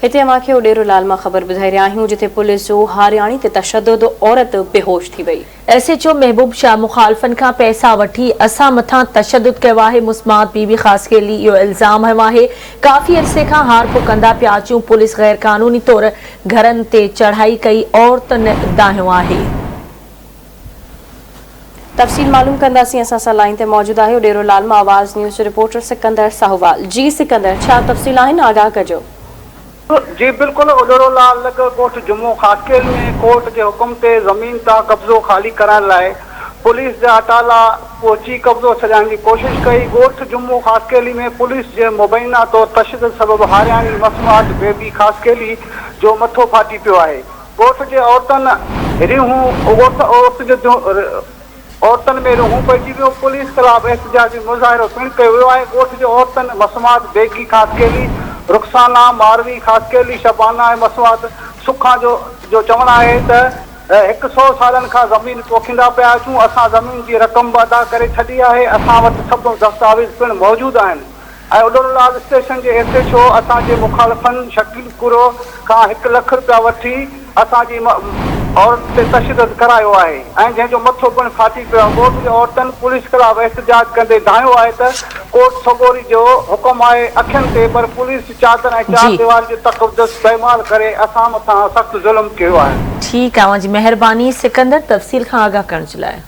हिते अमांखे उडेरो लाल मां ख़बर ॿुधाए रहिया आहियूं जिथे पुलिस जो हारियाणी ते तशद्दुद औरत बेहोश थी वई। SHO महबूब शाह मुखालफन खां पैसा वठी असां मथां तशद्दुद कयो आहे। मुस्मात बीबी ख़ासि केली इहो इल्ज़ाम हयो आहे। काफ़ी अरसे खां हारपो कंदा पिया अचूं, पुलिस गैर कानूनी तौर घरनि ते चढ़ाई कई, औरतुनि दाहियो आहे। तफ़सील मालूम कंदासीं। असां सां लाइन ते मौजूद आहे उडेरो लाल मां आवाज़ न्यूज़ रिपोर्टर सिकंदर साहूवाल। जी सिकंदर, छा तफ़सील आहिनि, आगाह कजो। जी बिल्कुल, उडेरो लाल कोट जम्मू ख़ासकेल में कोर्ट के हुक्म ते ज़मीन ता कब्ज़ो खाली कराइण लाइ पुलिस जा अटाला पहुची कब्ज़ो छॾाइण जी कोशिश कई। ॻोठ जम्मू ख़ासकेली में पुलिस जे मुबैना तौर तशद्दुद सबबि हारियाणी मसमात बेबी ख़ासकेली जो मथो फाटी पियो आहे। ॻोठ जे औरतुनि में रूहूं पइजी वियो। पुलिस ख़िलाफ़ एहतजाजी मुज़ाहिरो पिणु कयो वियो आहे। ॻोठ जे औरतुनि मसमात बेगी ख़ासकेली, रुखसाना मारवी ख़ासकेली, शबाना ऐं मसवात सुखा जो चवणु आहे त 100 सालनि खां ज़मीन पोखींदा पिया अचूं। असां ज़मीन जी रक़म बि अदा करे छॾी आहे। असां वटि सभु दस्तावेज़ पिणु मौजूदु आहिनि। ऐं उडेरो लाल स्टेशन जे SHO असांजे मुखालफ़नि शकील कुरो खां 1 लख रुपया वठी असांजी औरत ते तशद्दुद करायो आहे ऐं जंहिंजो मथो पिणु फाटी पियो आहे। ॻोठ जे औरतुनि पुलिस ख़िलाफ़ एहतजाज कंदे दाहियो आहे त कोर्ट सगोरी जो हुकुम आहे अखियुनि ते, पर पुलिस चादर ऐं चार दीवार जो तक़दस पैमाल करे असां मथां सख़्तु ज़ुल्म कयो आहे। ठीकु आहे, मुंहिंजी महिरबानी सिकंदर तफ़सील खां आगाह करण जे लाइ।